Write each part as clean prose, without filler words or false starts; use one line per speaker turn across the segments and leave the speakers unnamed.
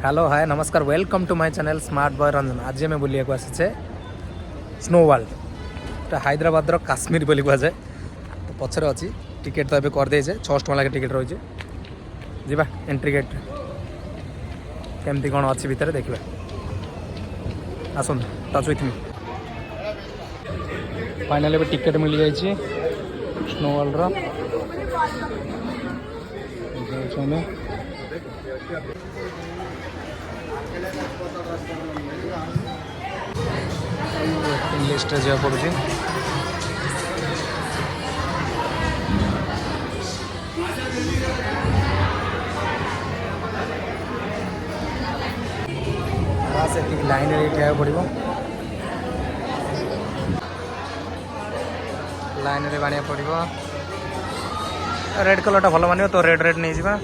Hello hi नमस्कार welcome to my channel smart boy Ranjan. आज आम बुलिया आसीचे स्नो वर्ल्ड हैदराबाद काश्मीर बोली कहुए। तो पचर अच्छी टिकेट तो ये करदे 600 टका लगे टिकेट रही है। एंट्री गेट केमती कौन अच्छी भितर देखा आसत टच विथ मी। फाइनली भी टिकेट मिल जाए स्नो वर्ल्ड लिस्ट जा पड़ुଛି। से लाइन रे ठिया पड़ो लाइन रे बानिया पड़ो। रेड कलर टा भल मानियो तो रेड रेड नहीं जा।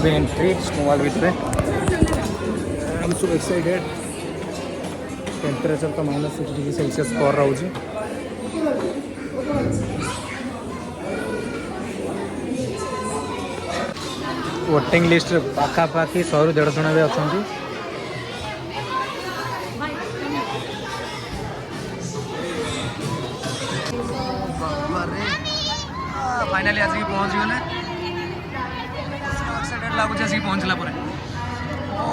एंट्री स्नो वर्ल्ड भितर I am so excited. Temperature तो -6 डिग्री सेल्सियस पर रोचे। वोटिंग लिस्ट पाखापाखि 100 ରୁ 150 जन भी अच्छा। फाइनाली आसिक पहुँच गले लगुच आसिक पहुँचला ओ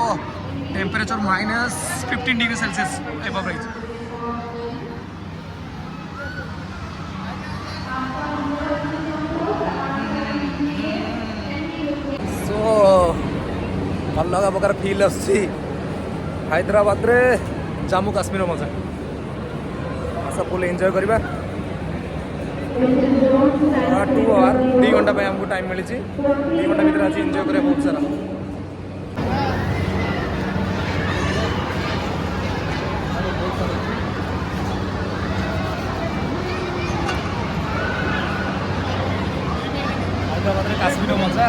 टेम्परेचर -15 डिग्री सेल्सियस एबव रही। सो अलग प्रकार फील हैदराबाद रे जम्मू काश्मीर मजा सब फुल एंजॉय करवा। 2 आवर 2 घंटा आमको टाइम मिली 2 घंटा भर आज एंजॉय करें बहुत सारा। हैदराबाद रे काश्मीर मजा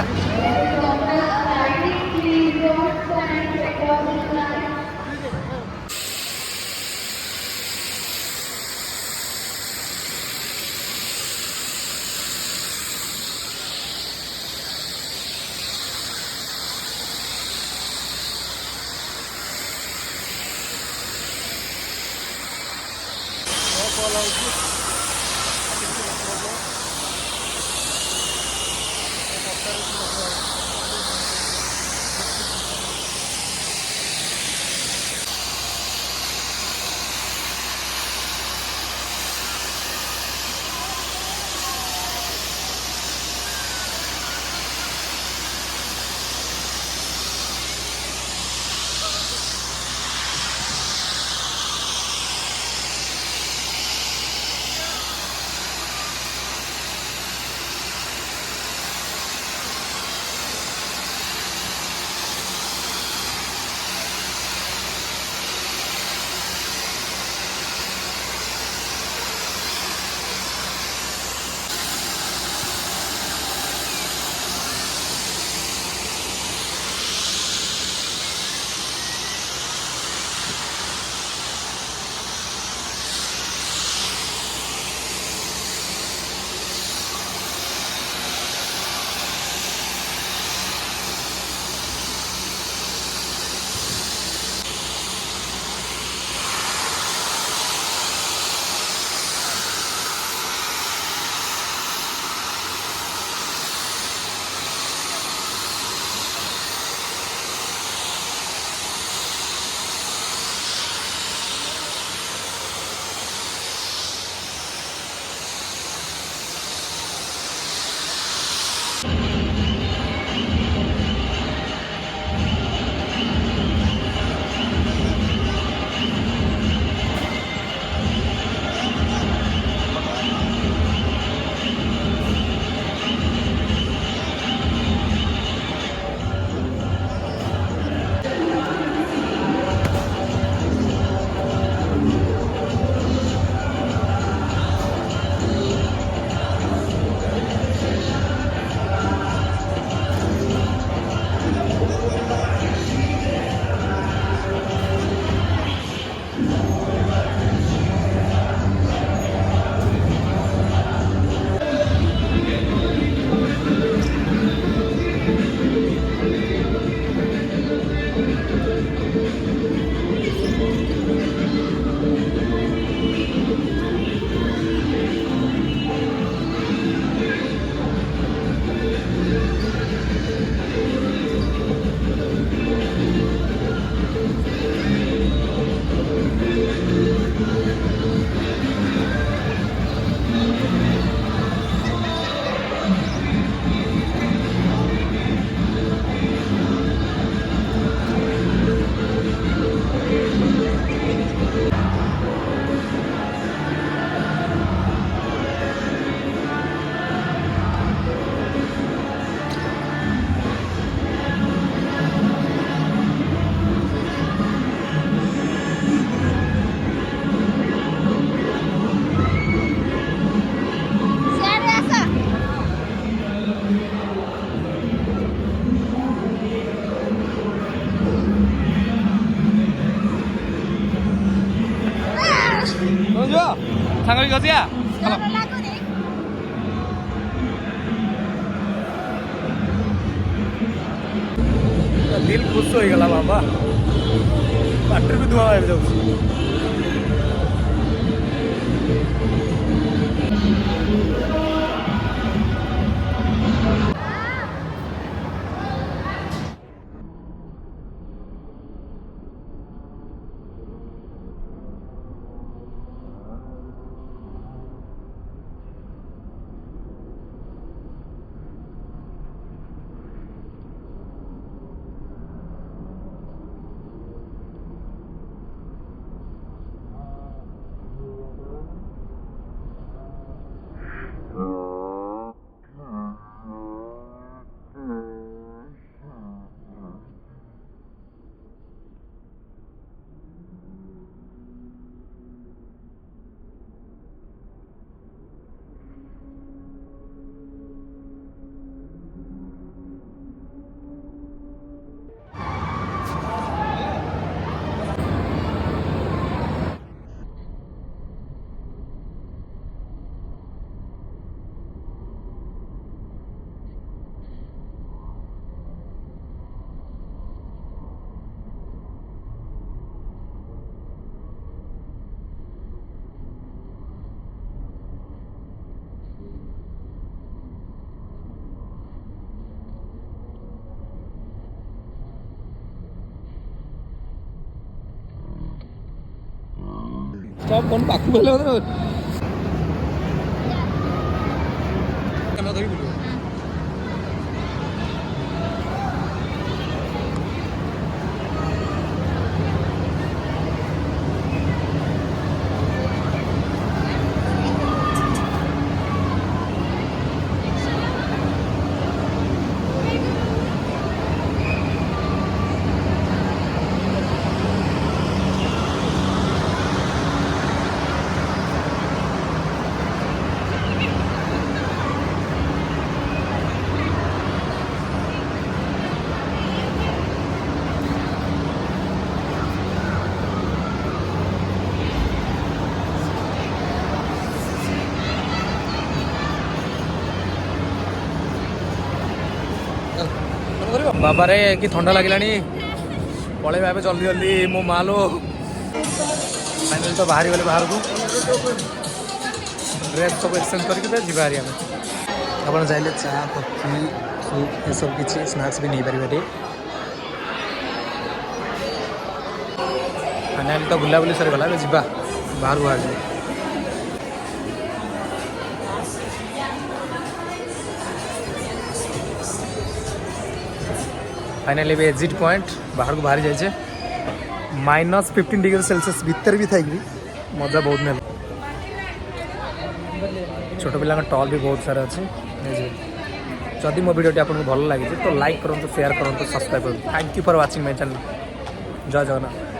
ସାଙ୍ଗ ହେଇକି ଖସିଆ ଚାଲ। ଦିଲ୍ ଖୁସ୍ ହେଇଗଲା ବାବା, ପାଟିରେ ବି ଧୂଆଁ ବାହାରି ଯାଉଛି। Stop phone paku bale mate camera dhari bolu बाबारे कि ठंडा लगे पलैबा जल्दी जल्दी मो मालो फाइनल तो बाहरी गले बाहर को ड्रेस सब एक्सचेंज करके जीवारी आम आप चाहिए चा कॉफी सूप ये सब किसी स्नैक्स भी नहीं पारे फाइनाली तो बुलाबुली सरीगला जी बाहर को बाहर फाइनाली भी एग्जिट पॉइंट बाहर को बाहरी जाइए -15 डिग्री सेल्सियस भीतर भी थी मजा बहुत मिल छोट पिला टॉल भी बहुत सारा अच्छे जदि मो वीडियो आपको भल लगी तो लाइक करूँ शेयर करूँ सब्सक्राइब करूँ thank you for watching my channel जय जगन्नाथ।